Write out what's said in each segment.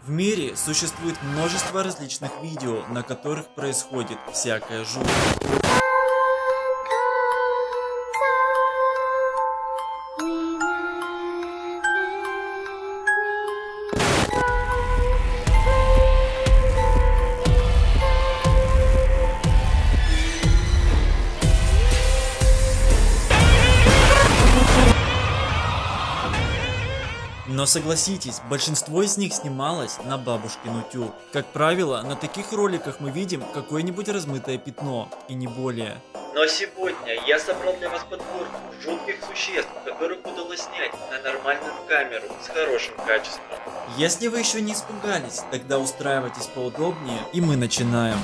В мире существует множество различных видео, на которых происходит всякая жуть. Но согласитесь, большинство из них снималось на бабушкин утюг. Как правило, на таких роликах мы видим какое-нибудь размытое пятно, и не более. Но сегодня я собрал для вас подборку жутких существ, которых удалось снять на нормальную камеру с хорошим качеством. Если вы еще не испугались, тогда устраивайтесь поудобнее, и мы начинаем.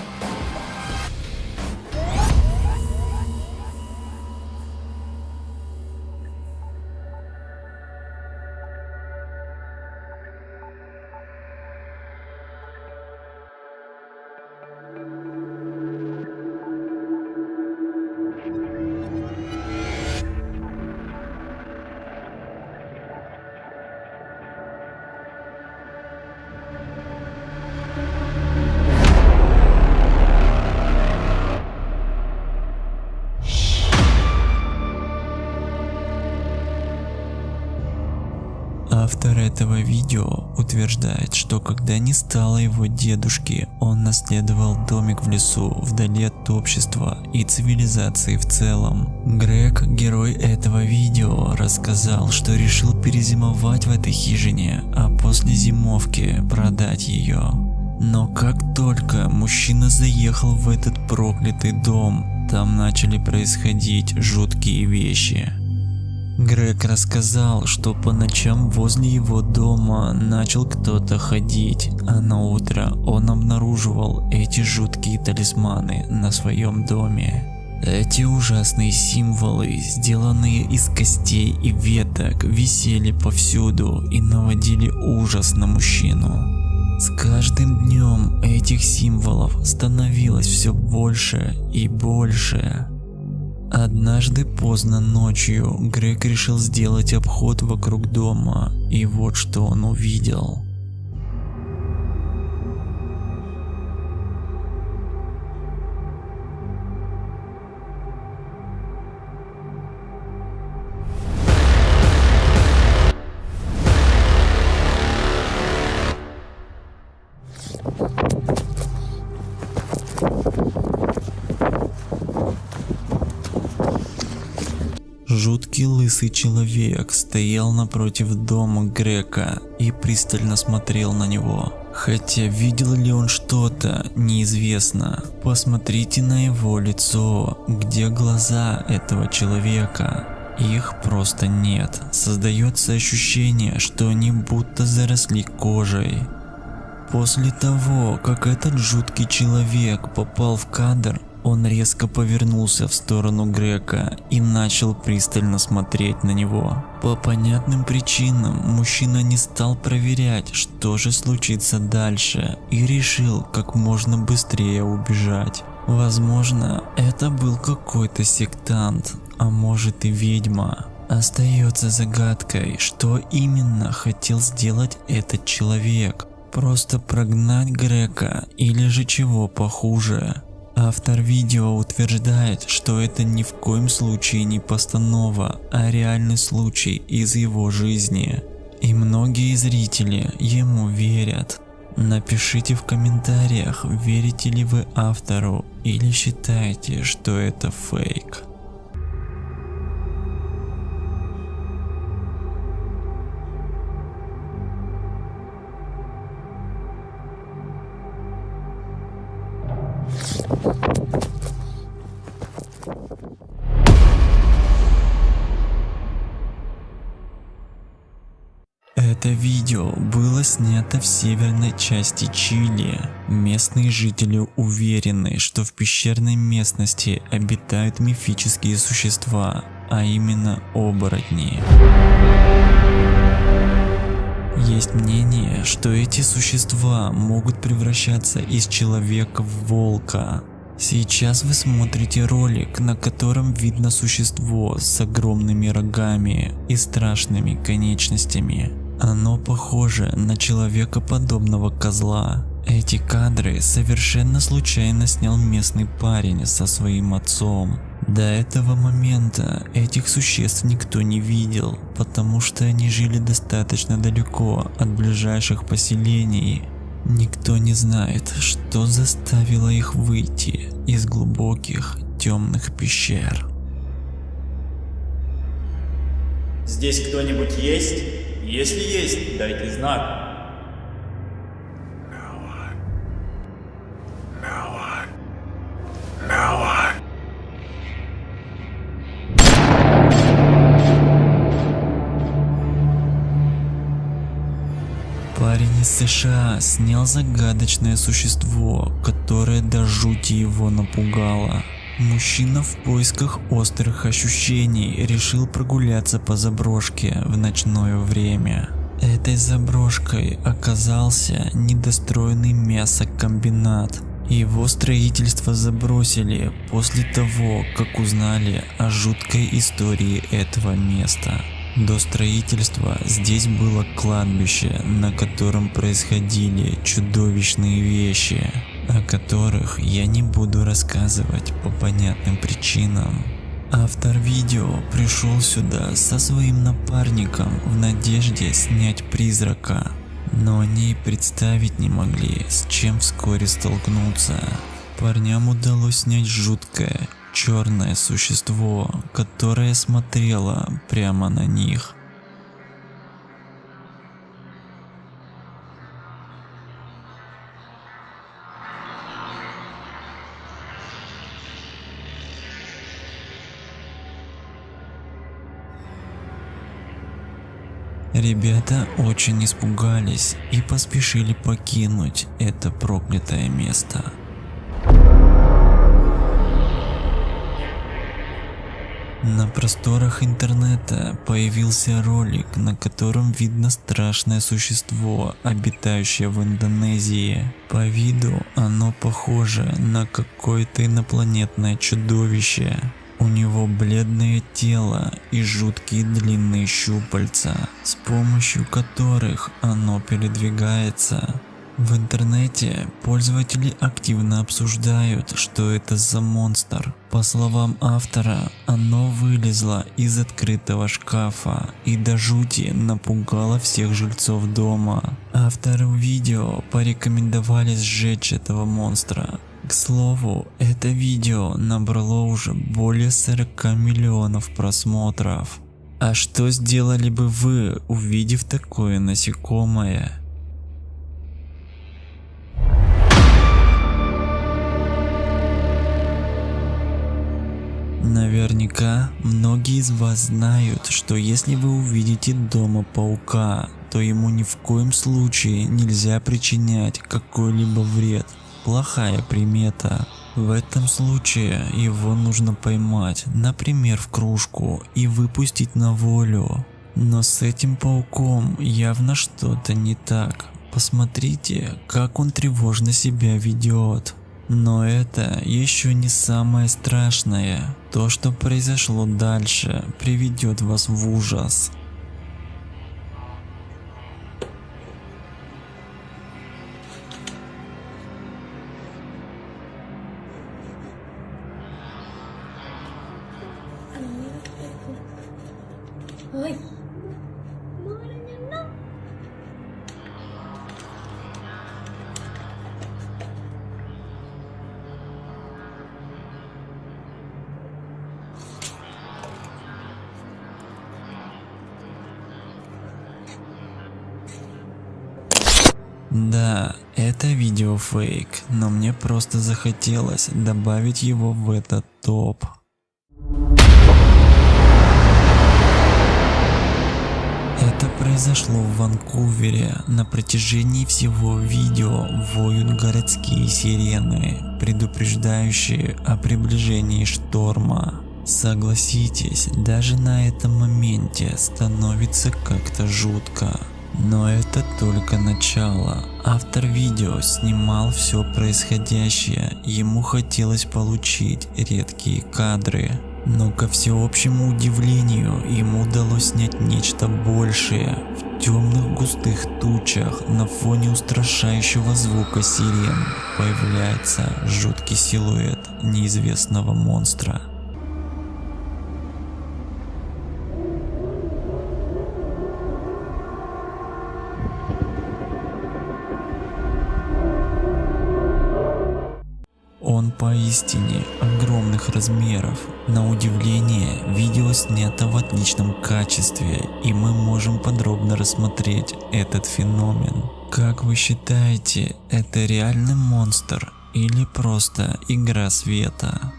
Автор этого видео утверждает, что когда не стало его дедушки, он наследовал домик в лесу вдали от общества и цивилизации в целом. Грег, герой этого видео, рассказал, что решил перезимовать в этой хижине, а после зимовки продать ее. Но как только мужчина заехал в этот проклятый дом, там начали происходить жуткие вещи. Грег рассказал, что по ночам возле его дома начал кто-то ходить, а на утро он обнаруживал эти жуткие талисманы на своем доме. Эти ужасные символы, сделанные из костей и веток, висели повсюду и наводили ужас на мужчину. С каждым днем этих символов становилось все больше и больше. Однажды поздно ночью Грег решил сделать обход вокруг дома, и вот что он увидел. Жуткий лысый человек стоял напротив дома Грега и пристально смотрел на него. Хотя видел ли он что-то, неизвестно. Посмотрите на его лицо, где глаза этого человека. Их просто нет. Создается ощущение, что они будто заросли кожей. После того, как этот жуткий человек попал в кадр, он резко повернулся в сторону Грега и начал пристально смотреть на него. По понятным причинам мужчина не стал проверять, что же случится дальше, и решил как можно быстрее убежать. Возможно, это был какой-то сектант, а может и ведьма. Остается загадкой, что именно хотел сделать этот человек. Просто прогнать Грега или же чего похуже. Автор видео утверждает, что это ни в коем случае не постанова, а реальный случай из его жизни. И многие зрители ему верят. Напишите в комментариях, верите ли вы автору или считаете, что это фейк. Это видео было снято в северной части Чили. Местные жители уверены, что в пещерной местности обитают мифические существа, а именно оборотни. Есть мнение, что эти существа могут превращаться из человека в волка. Сейчас вы смотрите ролик, на котором видно существо с огромными рогами и страшными конечностями. Оно похоже на человекоподобного козла. Эти кадры совершенно случайно снял местный парень со своим отцом. До этого момента этих существ никто не видел, потому что они жили достаточно далеко от ближайших поселений. Никто не знает, что заставило их выйти из глубоких темных пещер. Здесь кто-нибудь есть? Если есть, дайте знак. Парень из США снял загадочное существо, которое до жути его напугало. Мужчина в поисках острых ощущений решил прогуляться по заброшке в ночное время. Этой заброшкой оказался недостроенный мясокомбинат. Его строительство забросили после того, как узнали о жуткой истории этого места. До строительства здесь было кладбище, на котором происходили чудовищные вещи, о которых я не буду рассказывать по понятным причинам. Автор видео пришел сюда со своим напарником в надежде снять призрака, но они и представить не могли, с чем вскоре столкнуться. Парням удалось снять жуткое черное существо, которое смотрело прямо на них. Ребята очень испугались и поспешили покинуть это проклятое место. На просторах интернета появился ролик, на котором видно страшное существо, обитающее в Индонезии. По виду оно похоже на какое-то инопланетное чудовище. У него бледное тело и жуткие длинные щупальца, с помощью которых оно передвигается. В интернете пользователи активно обсуждают, что это за монстр. По словам автора, оно вылезло из открытого шкафа и до жути напугало всех жильцов дома. Автору видео порекомендовали сжечь этого монстра. К слову, это видео набрало уже более 40 миллионов просмотров. А что сделали бы вы, увидев такое насекомое? Наверняка многие из вас знают, что если вы увидите дома паука, то ему ни в коем случае нельзя причинять какой-либо вред. Плохая примета. В этом случае его нужно поймать, например, в кружку и выпустить на волю. Но с этим пауком явно что-то не так. Посмотрите, как он тревожно себя ведет. Но это еще не самое страшное. То, что произошло дальше, приведет вас в ужас. Ôi. Да, это видео фейк, но мне просто захотелось добавить его в этот топ. Это произошло в Ванкувере. На протяжении всего видео воют городские сирены, предупреждающие о приближении шторма. Согласитесь, даже на этом моменте становится как-то жутко. Но это только начало. Автор видео снимал все происходящее, ему хотелось получить редкие кадры. Но ко всеобщему удивлению ему удалось снять нечто большее. В темных густых тучах на фоне устрашающего звука сирен появляется жуткий силуэт неизвестного монстра. Он поистине огромных размеров. На удивление, видео снято в отличном качестве, и мы можем подробно рассмотреть этот феномен. Как вы считаете, это реальный монстр или просто игра света?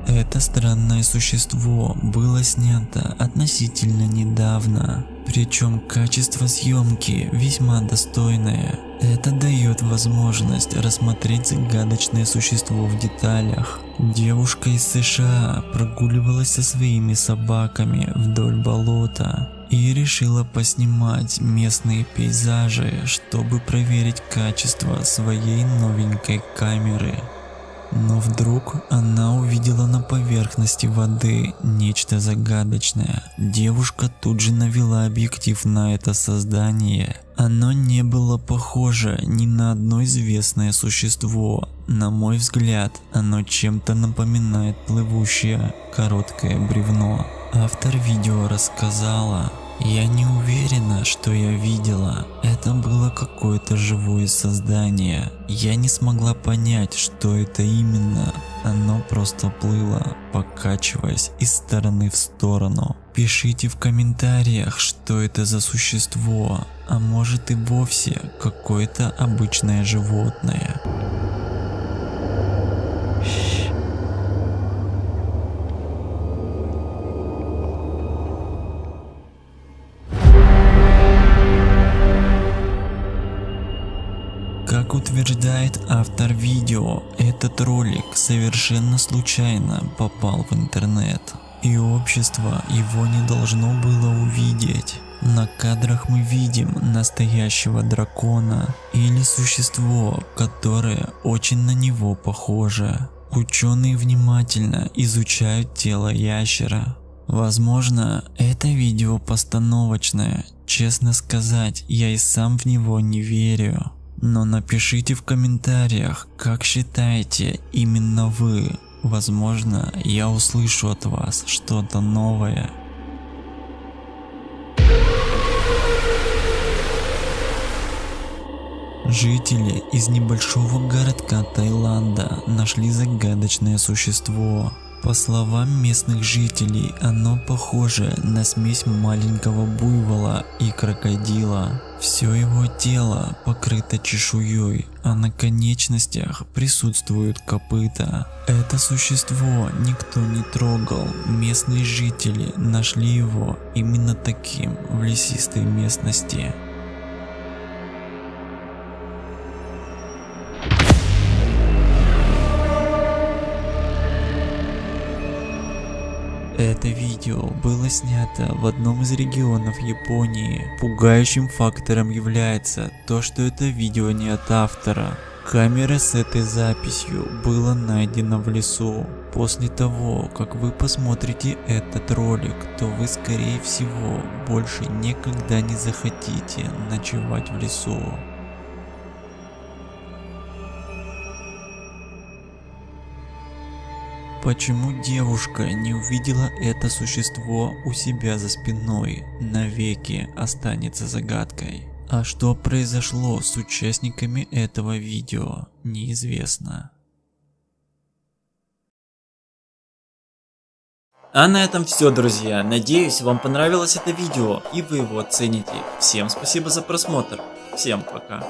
Это странное существо было снято относительно недавно, причем качество съемки весьма достойное. Это дает возможность рассмотреть загадочное существо в деталях. Девушка из США прогуливалась со своими собаками вдоль болота и решила поснимать местные пейзажи, чтобы проверить качество своей новенькой камеры. Но вдруг она увидела на поверхности воды нечто загадочное. Девушка тут же навела объектив на это создание. Оно не было похоже ни на одно известное существо. На мой взгляд, оно чем-то напоминает плывущее короткое бревно. Автор видео рассказала: «Я не уверена, что я видела. Это было какое-то живое создание. Я не смогла понять, что это именно. Оно просто плыло, покачиваясь из стороны в сторону. Пишите в комментариях, что это за существо, а может и вовсе какое-то обычное животное». Как утверждает автор видео, этот ролик совершенно случайно попал в интернет, и общество его не должно было увидеть. На кадрах мы видим настоящего дракона или существо, которое очень на него похоже. Ученые внимательно изучают тело ящера. Возможно, это видео постановочное. Честно сказать, я и сам в него не верю. Но напишите в комментариях, как считаете именно вы. Возможно, я услышу от вас что-то новое. Жители из небольшого городка Таиланда нашли загадочное существо. По словам местных жителей, оно похоже на смесь маленького буйвола и крокодила. Все его тело покрыто чешуей, а на конечностях присутствуют копыта. Это существо никто не трогал. Местные жители нашли его именно таким в лесистой местности. Это видео было снято в одном из регионов Японии. Пугающим фактором является то, что это видео не от автора. Камера с этой записью была найдена в лесу. После того, как вы посмотрите этот ролик, то вы скорее всего больше никогда не захотите ночевать в лесу. Почему девушка не увидела это существо у себя за спиной, навеки останется загадкой. А что произошло с участниками этого видео, неизвестно. А на этом все, друзья. Надеюсь, вам понравилось это видео и вы его оцените. Всем спасибо за просмотр. Всем пока.